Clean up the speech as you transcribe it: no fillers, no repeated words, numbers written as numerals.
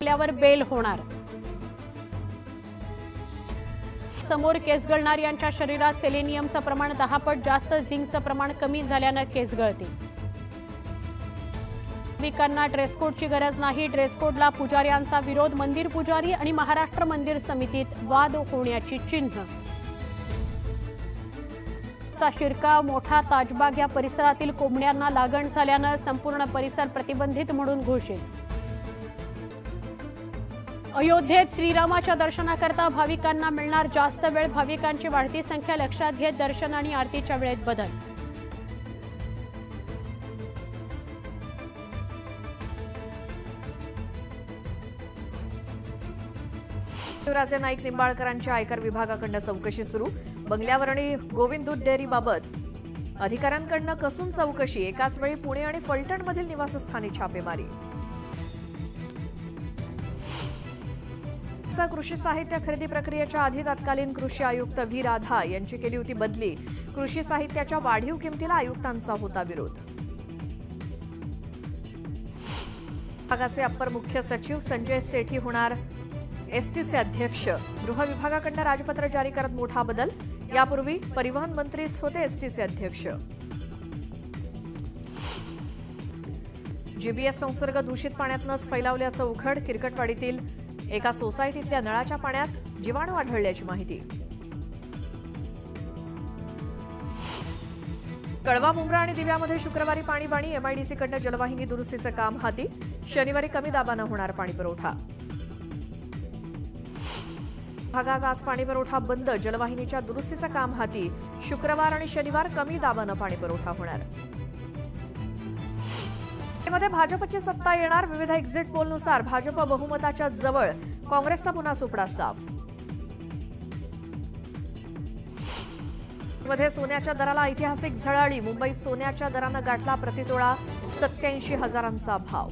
आपल्यावर बेल होणार। समोर केस गळणार यांच्या शरीरात सेलेनियमचं प्रमाण 10 पट जास्त, झिंकचं प्रमाण कमी झाल्यानं केस गळते। भाविकांना ड्रेस कोडची गरज नाही, ड्रेस कोडला पुजाऱ्यांचा विरोध, मंदिर पुजारी आणि महाराष्ट्र मंदिर समितीत वाद होण्याची चिन्ह। शिरकाव मोठा ताजबाग या परिसरातील कोंबड्यांना लागण झाल्यानं संपूर्ण परिसर प्रतिबंधित म्हणून घोषित। अयोध्येत श्रीरामाच्या दर्शनाकरता भाविकांना मिळणार जास्त वेळ, भाविकांची वाढती संख्या लक्षात घेत दर्शन आणि आरतीच्या वेळेत बदल। शिवराजे नाईक निंबाळकरांच्या आयकर विभागाकडून चौकशी सुरू। बंगल्यावर आणि गोविंद दूध डेअरीबाबत अधिकाऱ्यांकडून कसून चौकशी, एकाच वेळी पुणे आणि फलटणमधील निवासस्थानी छापेमारी। कृषी साहित्य खरेदी प्रक्रियेच्या आधी तत्कालीन कृषी आयुक्त व्ही राधा यांची केली होती बदली, कृषी साहित्याच्या वाढीव किमतीला आयुक्तांचा होता विरोध। विभागाचे अप्पर मुख्य सचिव संजय सेठी होणार एसटीचे अध्यक्ष। गृह विभागाकडून राजपत्र जारी करत मोठा बदल, यापूर्वी परिवहन मंत्रीच होते एसटीचे अध्यक्ष। जीबीएस संसर्ग दूषित पाण्यातूनच फैलावल्याचं उघड, किरकटवाडीतील एका सोसायटीतल्या नळाच्या पाण्यात जीवाणू आढळल्याची माहिती। कळवा, मुंब्रा आणि दिव्यामध्ये शुक्रवारी पाणीबाणी, एमआयडीसीकडून जलवाहिनी दुरुस्तीचं काम हाती, शनिवारी कमी दाबानं होणार पाणीपुरवठा। भागात आज पाणीपुरवठा बंद, जलवाहिनीच्या दुरुस्तीचं काम हाती, शुक्रवार आणि शनिवार कमी दाबानं पाणीपुरवठा होणार। मध्ये भाजपची सत्ता येणार, विविध एक्झिट पोलनुसार भाजप बहुमताच्या जवळ, काँग्रेसचा पुन्हा सुपडा साफ। मध्ये सोन्याच्या दराला ऐतिहासिक झळाळी, मुंबईत सोन्याच्या दरानं गाठला प्रतितोळा 87,000चा भाव।